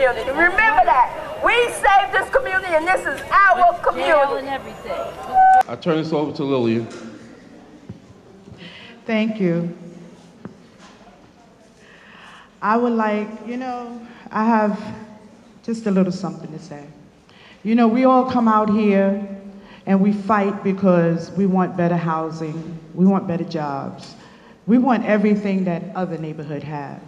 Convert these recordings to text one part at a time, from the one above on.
community. Remember that. We saved this community, and this is our community. And everything. I turn this over to Lillian. Thank you. I would like, I have just a little something to say. We all come out here and we fight because we want better housing, we want better jobs, we want everything that other neighborhoods have,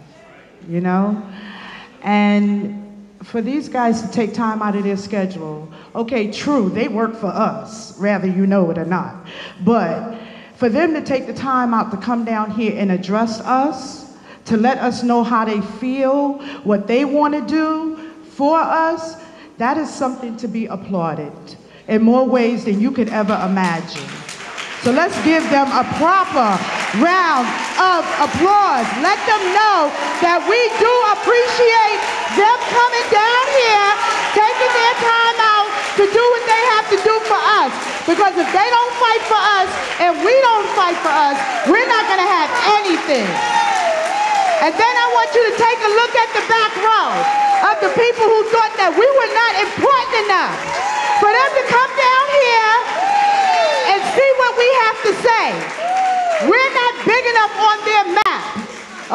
And for these guys to take time out of their schedule, okay, true, they work for us, whether you know it or not, but for them to take the time out to come down here and address us, to let us know how they feel, what they want to do for us, that is something to be applauded in more ways than you could ever imagine. So let's give them a proper round of applause. Let them know that we do appreciate them coming down here, taking their time out to do what they have to do for us. Because if they don't fight for us and we don't fight for us, we're not going to have anything. And then I want you to take a look at the back row of the people who thought that we were not important enough for them to come down here and see what we have to say. We're not big enough on their map,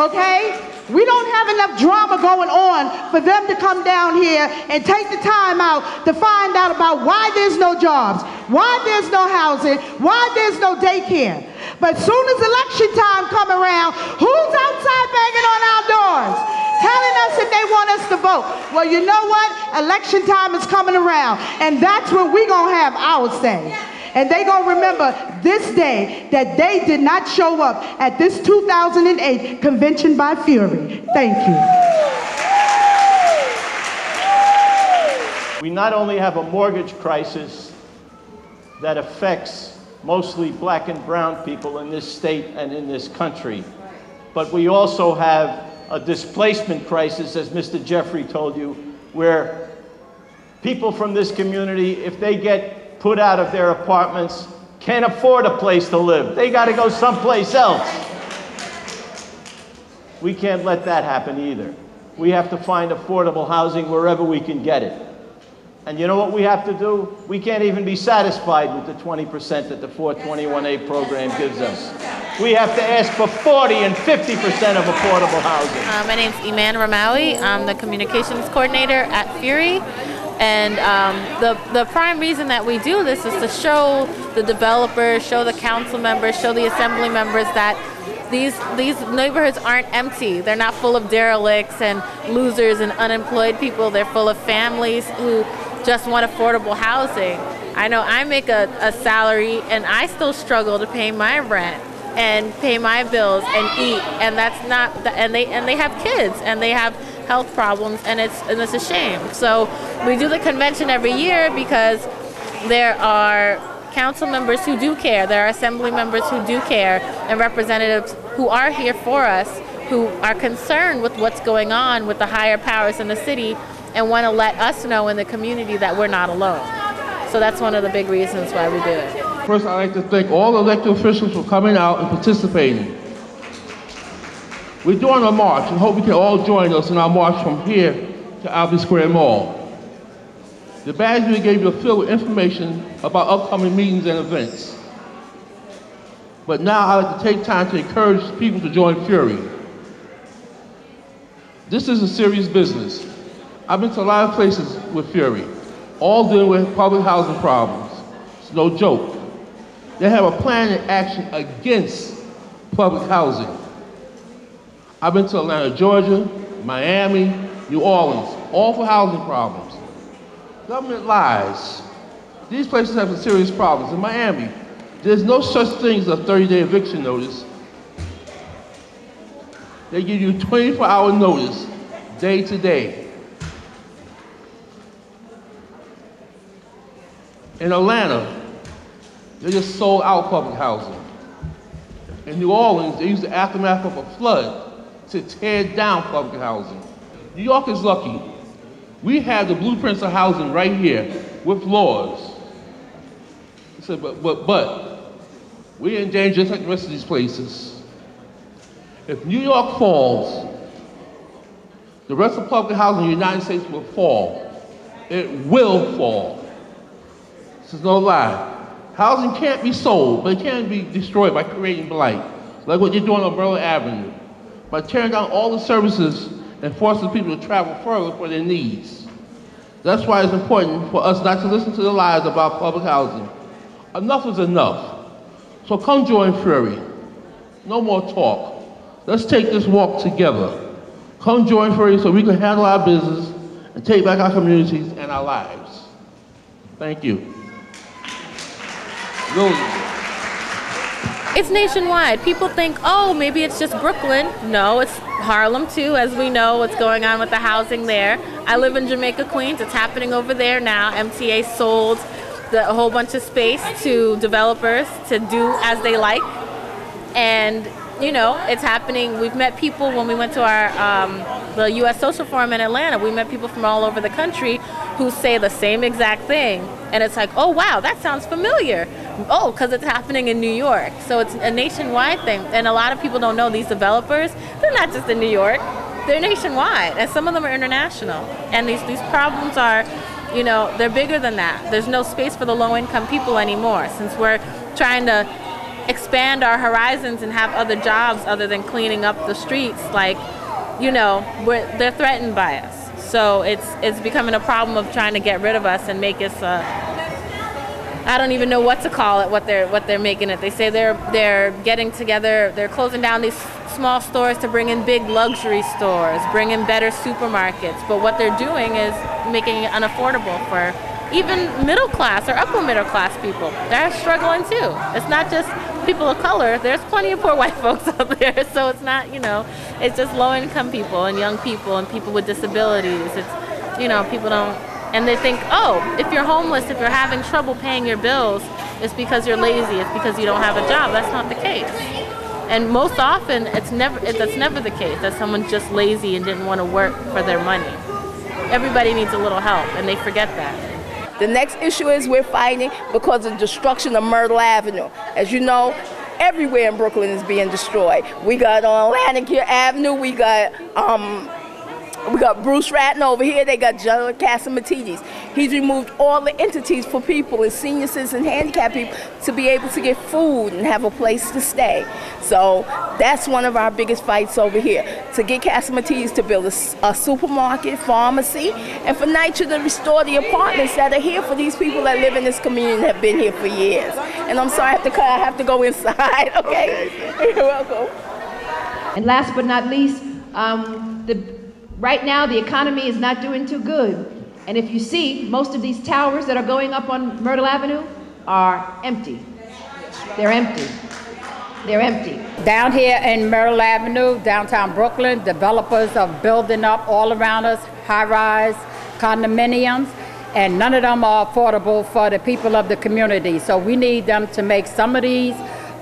okay? We don't have enough drama going on for them to come down here and take the time out to find out about why there's no jobs, why there's no housing, why there's no daycare. But soon as election time come around, who's outside banging on our doors, telling us that they want us to vote? Well, you know what? Election time is coming around, and that's when we're going to have our say. And they're going to remember this day that they did not show up at this 2008 convention by FUREE. Thank you. We not only have a mortgage crisis that affects mostly black and brown people in this state and in this country, but we also have a displacement crisis, as Mr. Jeffrey told you, where people from this community, if they get put out of their apartments, can't afford a place to live. They got to go someplace else. We can't let that happen either. We have to find affordable housing wherever we can get it. And you know what we have to do? We can't even be satisfied with the 20% that the 421A program gives us. We have to ask for 40 and 50% of affordable housing. My name's Iman Ramawi. I'm the communications coordinator at FUREE. And the prime reason that we do this is to show the developers, show the council members, show the assembly members that these neighborhoods aren't empty. They're not full of derelicts and losers and unemployed people. They're full of families who just want affordable housing. I know I make a salary and I still struggle to pay my rent and pay my bills and eat, and that's not, and they have kids and they have health problems, and it's a shame. So we do the convention every year because there are council members who do care, there are assembly members who do care, and representatives who are here for us, who are concerned with what's going on with the higher powers in the city and want to let us know in the community that we're not alone. So that's one of the big reasons why we do it. First, I'd like to thank all elected officials for coming out and participating. We're doing a march and hope you can all join us in our march from here to Albee Square Mall. The badge we gave you are filled with information about upcoming meetings and events. But now I'd like to take time to encourage people to join FUREE. This is a serious business. I've been to a lot of places with FUREE, all dealing with public housing problems. It's no joke. They have a plan in action against public housing. I've been to Atlanta, Georgia, Miami, New Orleans, all for housing problems. Government lies. These places have some serious problems. In Miami, there's no such thing as a 30-day eviction notice. They give you 24-hour notice, day to day. In Atlanta, they just sold out public housing. In New Orleans, they used the aftermath of a flood to tear down public housing. New York is lucky. We have the blueprints of housing right here with laws. But we're in danger just like the rest of these places. If New York falls, the rest of public housing in the United States will fall. It will fall. This is no lie. Housing can't be sold, but it can be destroyed by creating blight, like what you're doing on Maryland Avenue, by tearing down all the services and forcing people to travel further for their needs. That's why it's important for us not to listen to the lies about public housing. Enough is enough. So come join FUREE. No more talk. Let's take this walk together. Come join FUREE so we can handle our business and take back our communities and our lives. Thank you. It's nationwide. People think, oh, maybe it's just Brooklyn. No, it's Harlem too, as we know what's going on with the housing there. I live in Jamaica, Queens. It's happening over there now. MTA sold a whole bunch of space to developers to do as they like. And, you know, it's happening. We've met people when we went to our the U.S. Social Forum in Atlanta. We met people from all over the country who say the same exact thing. And it's like, oh, wow, that sounds familiar. Oh, because it's happening in New York. So it's a nationwide thing. And a lot of people don't know these developers, they're not just in New York, they're nationwide. And some of them are international. And these problems are, you know, they're bigger than that. There's no space for the low-income people anymore, since we're trying to expand our horizons and have other jobs other than cleaning up the streets. Like, you know, they're threatened by us. So it's becoming a problem of trying to get rid of us and make us I don't even know what to call it, what they're making it. They say they're getting together, they're closing down these small stores to bring in big luxury stores, bring in better supermarkets. But what they're doing is making it unaffordable for even middle class or upper middle class people. They're struggling too. It's not just people of color. There's plenty of poor white folks out there. So it's not, you know, it's just low income people and young people and people with disabilities. It's, you know, people don't. And they think, oh, if you're homeless, if you're having trouble paying your bills, it's because you're lazy, it's because you don't have a job. That's not the case. And most often, that's never the case, that someone's just lazy and didn't want to work for their money. Everybody needs a little help, and they forget that. The next issue is we're fighting because of destruction of Myrtle Avenue. As you know, everywhere in Brooklyn is being destroyed. We got on Atlantic Avenue, we got Bruce Ratner over here, they got John Catsimatidis. He's removed all the entities for people and senior citizens and handicapped people to be able to get food and have a place to stay. So that's one of our biggest fights over here, to get Catsimatidis to build a supermarket, pharmacy, and for NYCHA to restore the apartments that are here for these people that live in this community and have been here for years. And I'm sorry I have to go inside, okay? You're welcome. And last but not least, right now, the economy is not doing too good. And if you see, most of these towers that are going up on Myrtle Avenue are empty. They're empty. They're empty. Down here in Myrtle Avenue, downtown Brooklyn, developers are building up all around us, high-rise condominiums, and none of them are affordable for the people of the community. So we need them to make some of these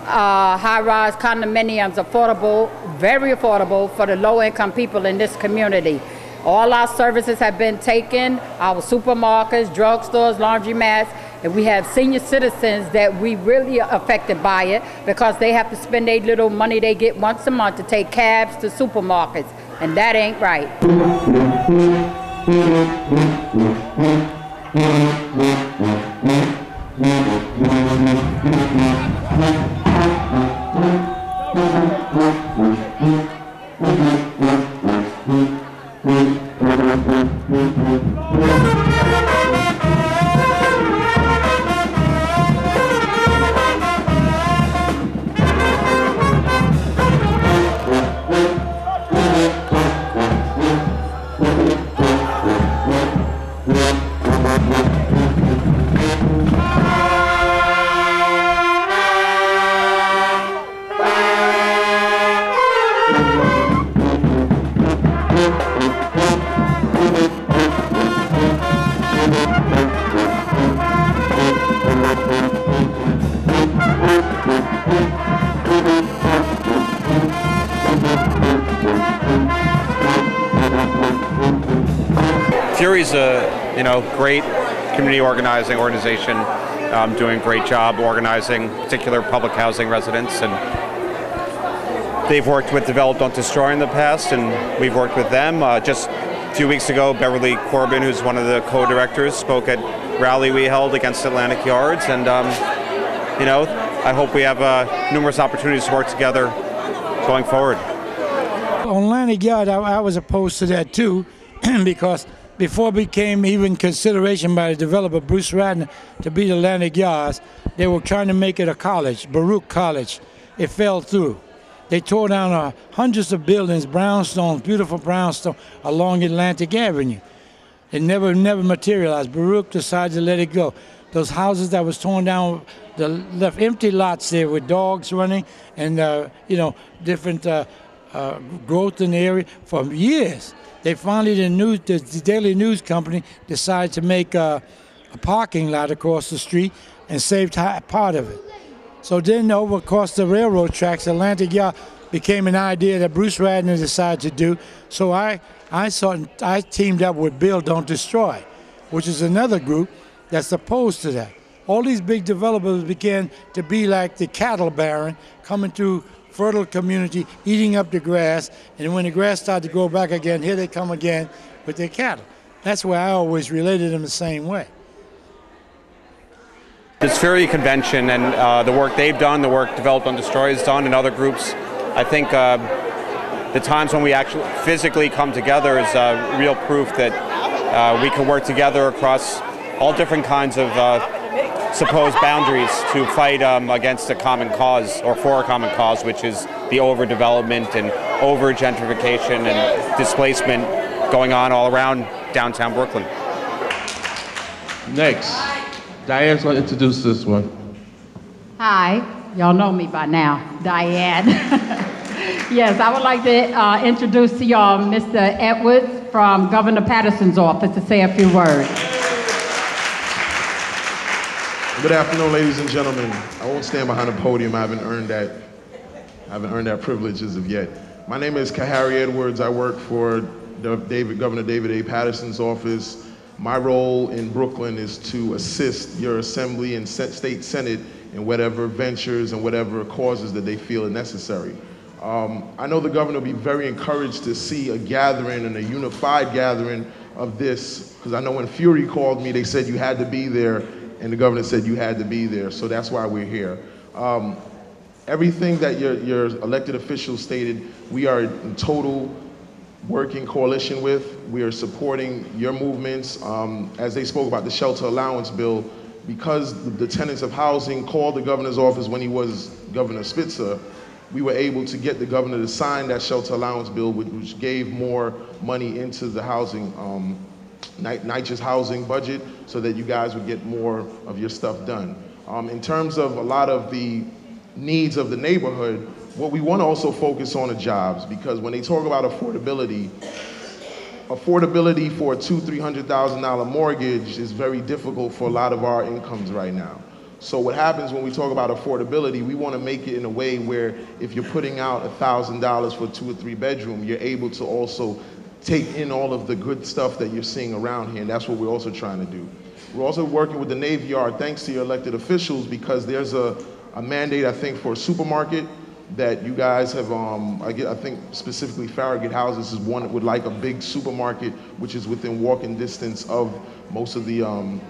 high-rise condominiums affordable, very affordable for the low-income people in this community. All our services have been taken, our supermarkets, drugstores, laundromats, and we have senior citizens that we really are affected by it because they have to spend their little money they get once a month to take cabs to supermarkets, and that ain't right. FUREE's a great community organizing organization, doing a great job organizing particular public housing residents, and they've worked with Develop Don't Destroy in the past, and we've worked with them. Just a few weeks ago, Beverly Corbin, who's one of the co-directors, spoke at a rally we held against Atlantic Yards, and you know, I hope we have numerous opportunities to work together going forward. On Atlantic Yard, I was opposed to that too, because before it became even consideration by the developer, Bruce Ratner, to be the Atlantic Yards, they were trying to make it a college, Baruch College. It fell through. They tore down hundreds of buildings, brownstones, beautiful brownstone, along Atlantic Avenue. It never materialized. Baruch decided to let it go. Those houses that was torn down, they left empty lots there with dogs running and you know, different growth in the area for years. They finally, the Daily News Company decided to make a parking lot across the street and saved part of it. So then over across the railroad tracks, Atlantic Yard became an idea that Bruce Ratner decided to do. So I teamed up with Bill Don't Destroy, which is another group that's opposed to that. All these big developers began to be like the cattle baron coming through fertile community, eating up the grass, and when the grass started to grow back again, here they come again with their cattle. That's why I always related them the same way. This FUREE Convention and the work they've done, the work Develop Don't Destroy has done, and other groups, I think the times when we actually physically come together is real proof that we can work together across all different kinds of supposed boundaries to fight against a common cause, or for a common cause, which is the overdevelopment and over-gentrification and displacement going on all around downtown Brooklyn. Next, Diane's going to introduce this one. Hi, y'all know me by now, Diane. Yes, I would like to introduce to y'all Mr. Edwards from Governor Patterson's office to say a few words. Good afternoon, ladies and gentlemen. I won't stand behind a podium. I haven't earned that privilege as of yet. My name is Kahari Edwards. I work for Governor David A. Patterson's office. My role in Brooklyn is to assist your assembly and state senate in whatever ventures and whatever causes that they feel are necessary. I know the governor will be very encouraged to see a gathering and a unified gathering of this, because I know when FUREE called me, they said you had to be there, and the governor said you had to be there, so that's why we're here. Everything that your elected officials stated, we are in total working coalition with. We are supporting your movements. As they spoke about the shelter allowance bill, because the tenants of housing called the governor's office when he was Governor Spitzer, we were able to get the governor to sign that shelter allowance bill, which gave more money into the housing, NYCHA's housing budget, so that you guys would get more of your stuff done. In terms of a lot of the needs of the neighborhood, what we want to also focus on are jobs, because when they talk about affordability for a $200,000-$300,000 mortgage is very difficult for a lot of our incomes right now. So what happens when we talk about affordability, we want to make it in a way where if you're putting out $1,000 for a 2 or 3 bedroom, you're able to also take in all of the good stuff that you're seeing around here, and that's what we're also trying to do. We're also working with the Navy Yard, thanks to your elected officials, because there's a mandate, I think, for a supermarket that you guys have, I think specifically Farragut Houses is one that would like a big supermarket, which is within walking distance of most of the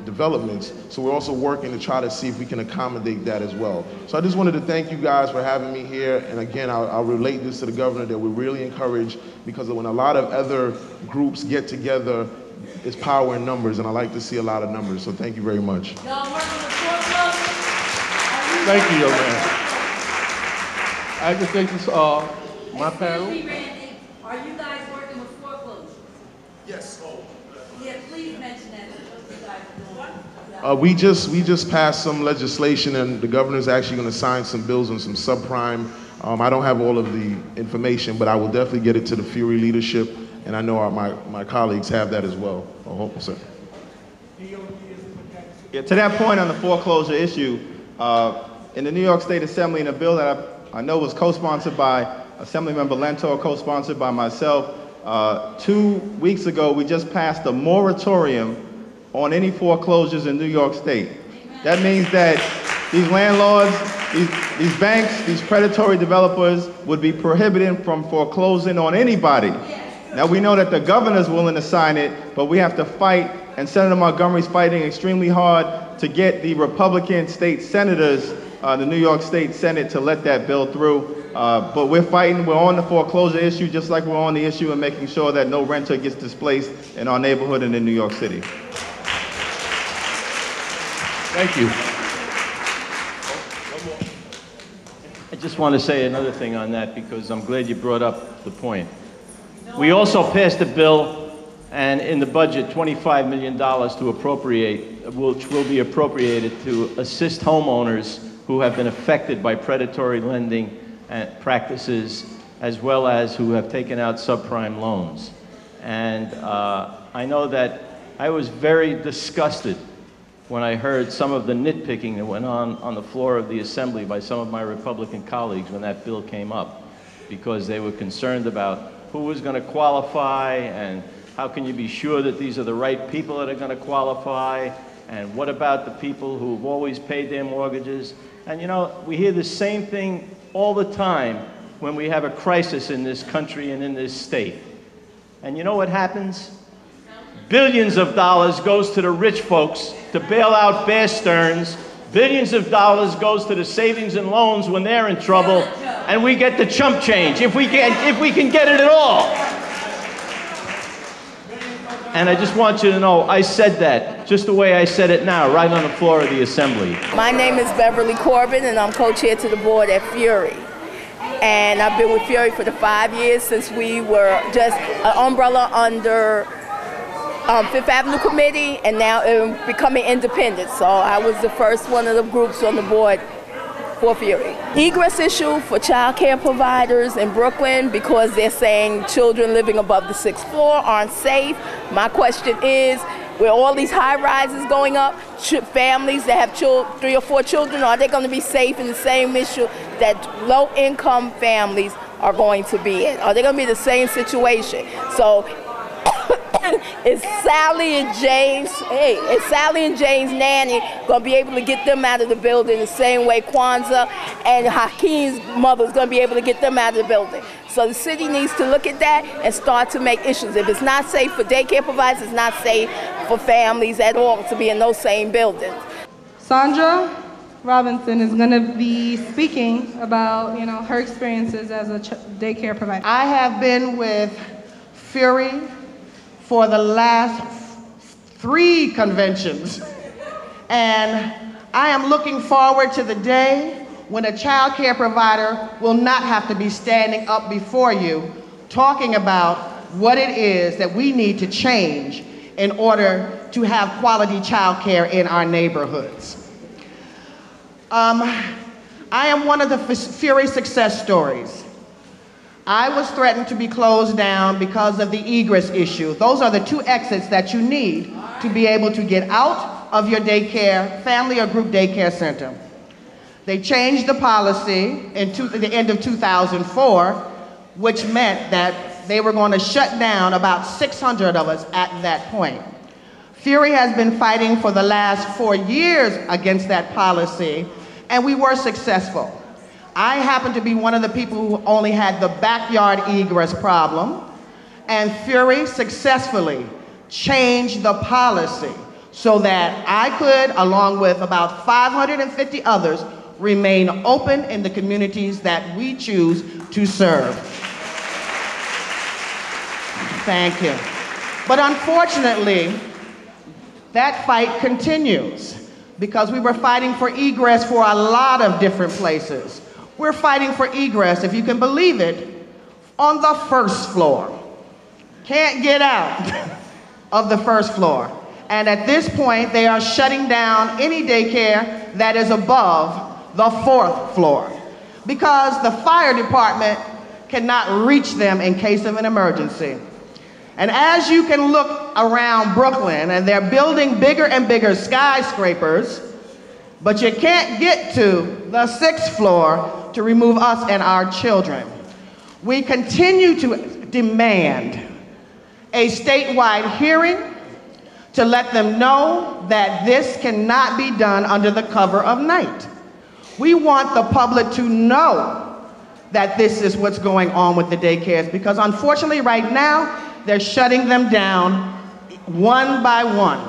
developments. So we're also working to try to see if we can accommodate that as well. So I just wanted to thank you guys for having me here. And again, I'll relate this to the governor, that we're really encouraged, because when a lot of other groups get together, it's power in numbers, and I like to see a lot of numbers. So thank you very much. Thank you, young man. I just think this, my panel. Excuse me, Randy, are you guys working with foreclosure? Yes. Yeah, please mention that. What you guys are doing. We just passed some legislation, and the governor's actually going to sign some bills on some subprime. I don't have all of the information, but I will definitely get it to the FUREE leadership, and I know my colleagues have that as well. I hope so. Yeah, to that point on the foreclosure issue, in the New York State Assembly, in a bill that I know was co-sponsored by Assemblymember Lentor, co-sponsored by myself, 2 weeks ago, we just passed a moratorium on any foreclosures in New York State. That means that these landlords these banks, these predatory developers would be prohibited from foreclosing on anybody. Now we know that the governor's willing to sign it, but we have to fight, and Senator Montgomery's fighting extremely hard to get the Republican state senators, the New York State Senate, to let that bill through. But we're fighting, we're on the foreclosure issue just like we're on the issue of making sure that no renter gets displaced in our neighborhood and in New York City. Thank you. I just want to say another thing on that because I'm glad you brought up the point. We also passed a bill, and in the budget, $25 million to appropriate, which will be appropriated to assist homeowners who have been affected by predatory lending practices, as well as who have taken out subprime loans. And I know that I was very disgusted when I heard some of the nitpicking that went on the floor of the Assembly by some of my Republican colleagues when that bill came up, because they were concerned about who was going to qualify, and how can you be sure that these are the right people that are going to qualify, and what about the people who've always paid their mortgages? And you know, we hear the same thing all the time when we have a crisis in this country and in this state. And you know what happens? Billions of dollars goes to the rich folks to bail out Bear Stearns. Billions of dollars goes to the savings and loans when they're in trouble, and we get the chump change, if we can get it at all. And I just want you to know, I said that just the way I said it now, right on the floor of the Assembly. My name is Beverly Corbin, and I'm co-chair to the board at FUREE. And I've been with FUREE for the 5 years since we were just an umbrella under Fifth Avenue Committee, and now becoming independent. So I was the first one of the groups on the board for FUREE. Egress issue for child care providers in Brooklyn, because they're saying children living above the 6th floor aren't safe. My question is, with all these high rises going up, families that have 3 or 4 children, are they going to be safe in the same issue that low income families are going to be in? Are they going to be the same situation? So is Sally and Jane's nanny going to be able to get them out of the building the same way Kwanzaa and Hakeem's mother is going to be able to get them out of the building? So the city needs to look at that and start to make issues. If it's not safe for daycare providers, it's not safe for families at all to be in those same buildings. Sandra Robinson is going to be speaking about, her experiences as a daycare provider. I have been with FUREE for the last 3 conventions. And I am looking forward to the day when a child care provider will not have to be standing up before you talking about what it is that we need to change in order to have quality child care in our neighborhoods. I am one of the FUREE success stories. I was threatened to be closed down because of the egress issue. Those are the 2 exits that you need to be able to get out of your daycare, family or group daycare center. They changed the policy at the end of 2004, which meant that they were going to shut down about 600 of us at that point. FUREE has been fighting for the last 4 years against that policy, and we were successful. I happen to be one of the people who only had the backyard egress problem, and FUREE successfully changed the policy so that I could, along with about 550 others, remain open in the communities that we choose to serve. Thank you. But unfortunately, that fight continues because we were fighting for egress for a lot of different places. We're fighting for egress, if you can believe it, on the 1st floor. Can't get out of the 1st floor. And at this point, they are shutting down any daycare that is above the 4th floor because the fire department cannot reach them in case of an emergency. And as you can look around Brooklyn, and they're building bigger and bigger skyscrapers, but you can't get to the 6th floor to remove us and our children. We continue to demand a statewide hearing to let them know that this cannot be done under the cover of night. We want the public to know that this is what's going on with the daycares, because unfortunately right now, they're shutting them down one by one.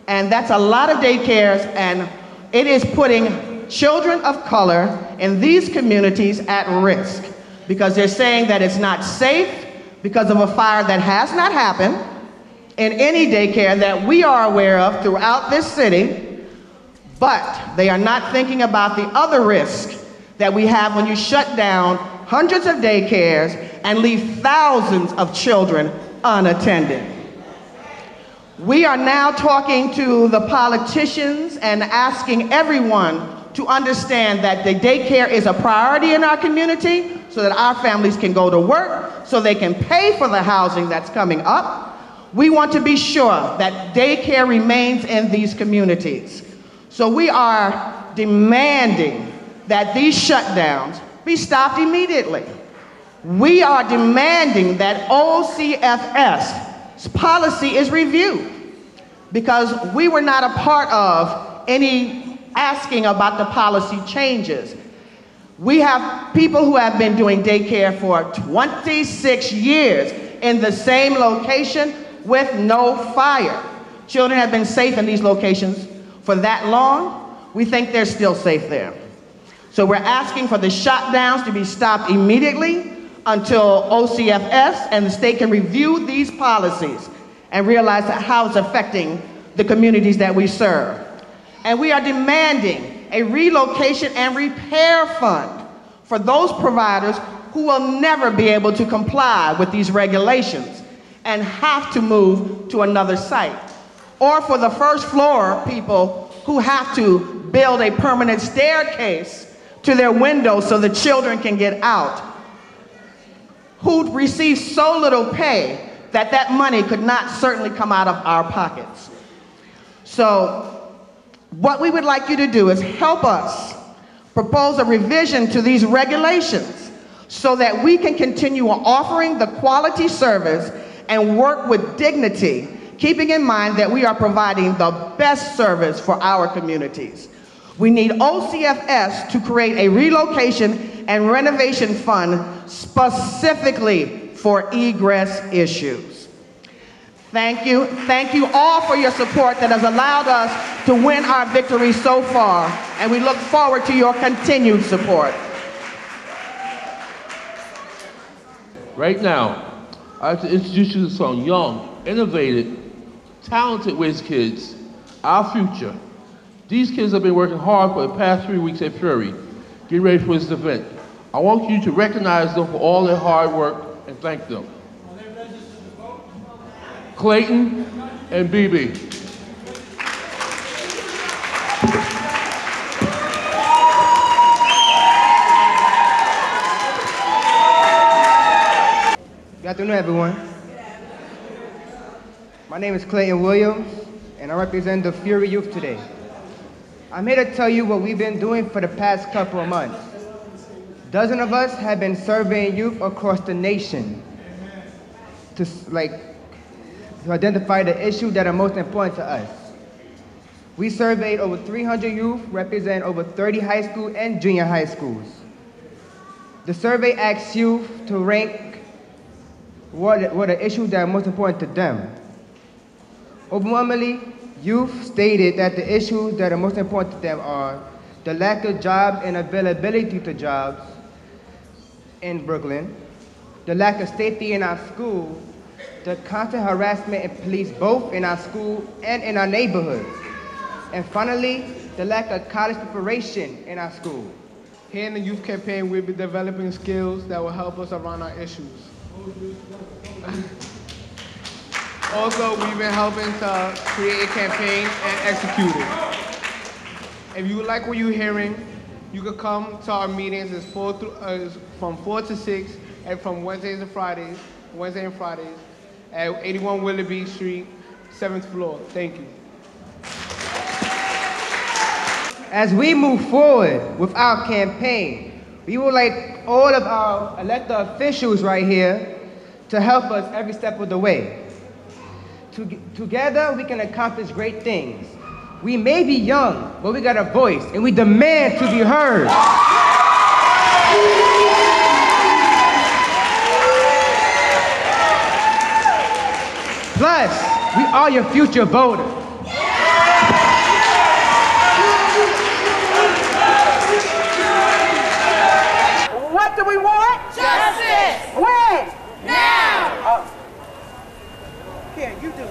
And that's a lot of daycares, and it is putting children of color in these communities at risk, because they're saying that it's not safe because of a fire that has not happened in any daycare that we are aware of throughout this city, but they are not thinking about the other risk that we have when you shut down hundreds of daycares and leave thousands of children unattended. We are now talking to the politicians and asking everyone to understand that the daycare is a priority in our community so that our families can go to work, so they can pay for the housing that's coming up. We want to be sure that daycare remains in these communities. So we are demanding that these shutdowns be stopped immediately. We are demanding that OCFS's policy is reviewed, because we were not a part of any asking about the policy changes. We have people who have been doing daycare for 26 years in the same location with no fire. Children have been safe in these locations for that long. We think they're still safe there. So we're asking for the shutdowns to be stopped immediately until OCFS and the state can review these policies and realize how it's affecting the communities that we serve. And we are demanding a relocation and repair fund for those providers who will never be able to comply with these regulations and have to move to another site. Or for the first floor people who have to build a permanent staircase to their windows so the children can get out, who receive so little pay that that money could not certainly come out of our pockets. So what we would like you to do is help us propose a revision to these regulations so that we can continue offering the quality service and work with dignity, keeping in mind that we are providing the best service for our communities. We need OCFS to create a relocation and renovation fund specifically for egress issues. Thank you. Thank you all for your support that has allowed us to win our victory so far, and we look forward to your continued support. Right now, I'd like to introduce you to some young, innovative, talented whiz kids, our future. These kids have been working hard for the past 3 weeks at FUREE, getting ready for this event. I want you to recognize them for all their hard work and thank them. Clayton and BB. Good afternoon, everyone. My name is Clayton Williams, and I represent the FUREE youth today. I'm here to tell you what we've been doing for the past couple of months. Dozens of us have been surveying youth across the nation to identify the issues that are most important to us. We surveyed over 300 youth, representing over 30 high school and junior high schools. The survey asks youth to rank what are the issues that are most important to them. Overwhelmingly, youth stated that the issues that are most important to them are the lack of jobs and availability to jobs in Brooklyn, the lack of safety in our school, the constant harassment and police both in our school and in our neighborhoods, and finally, the lack of college preparation in our school. Here in the youth campaign, we'll be developing skills that will help us around our issues. Also, we've been helping to create a campaign and execute it. If you like what you're hearing, you could come to our meetings. It's from 4 to 6, and from Wednesdays and Fridays, at 81 Willoughby Street, 7th floor. Thank you. As we move forward with our campaign, we would like all of our elected officials right here to help us every step of the way. Together, we can accomplish great things. We may be young, but we got a voice, and we demand to be heard. Plus, we are your future voters. What do we want? Justice! When? Now! Here, you do it.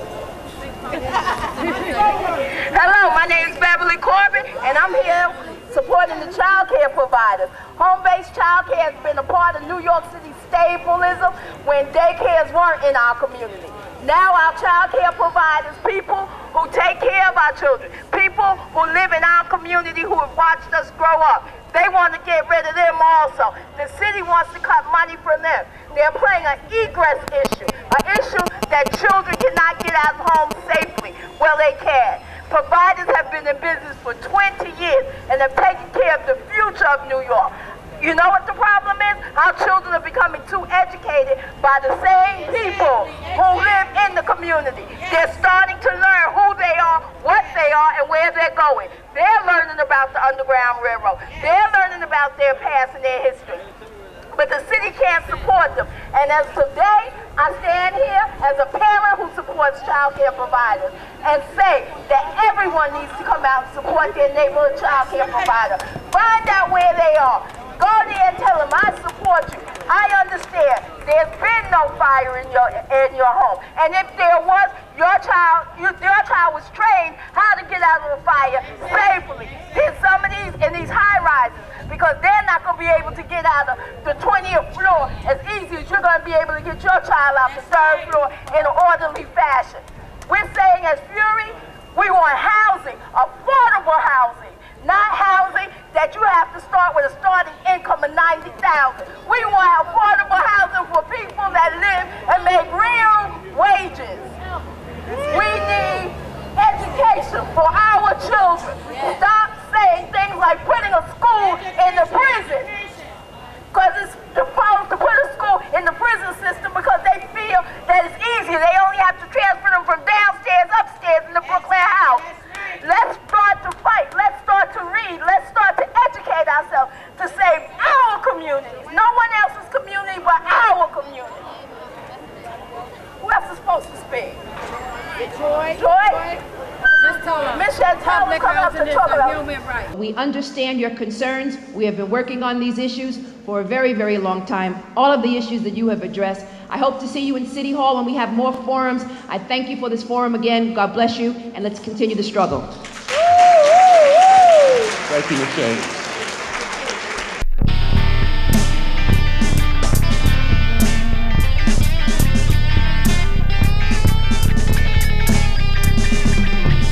Hello, my name is Beverly Corbin, and I'm here supporting the child care providers. Home-based child care has been a part of New York City stapleism when daycares weren't in our community. Now our child care providers, people who take care of our children, people who live in our community who have watched us grow up, they want to get rid of them also. The city wants to cut money from them. They're playing an egress issue, an issue that children cannot get out of home safely. Well, they can. Providers have been in business for 20 years and have taken care of the future of New York. You know what the problem is? Our children are becoming too educated by the same people who live in the community. They're starting to learn who they are, what they are, and where they're going. They're learning about the Underground Railroad. They're learning about their past and their history. But the city can't support them. And as today, I stand here as a parent who supports child care providers and say that everyone needs to come out and support their neighborhood child care provider. Find out where they are. Go there and tell them, I support you. I understand there's been no fire in your home. And if there was, your child was trained how to get out of the fire safely. There's some of these in these high rises because they're not going to be able to get out of the 20th floor as easy as you're going to be able to get your child out the 3rd floor in an orderly fashion. We're saying as FUREE, we want housing, affordable housing. Not housing that you have to start with a starting income of $90,000. We want affordable housing for people that live and make real wages. We need education for our children. Stop saying things like putting a school in the prison. Because it's supposed to put a school in the prison system because they feel that it's easier. They only have to transfer them from downstairs, upstairs in the Brooklyn house. Let's start to fight. Let's start to read. Let's start to educate ourselves to save our communities. No one else's community but our community. Who else is supposed to speak? Joy? Just tell them. Miss Chantel will come up to talk about human right. We understand your concerns. We have been working on these issues for a very, very long time. All of the issues that you have addressed. I hope to see you in City Hall when we have more forums. I thank you for this forum again. God bless you, and let's continue the struggle. Thank you, Michelle.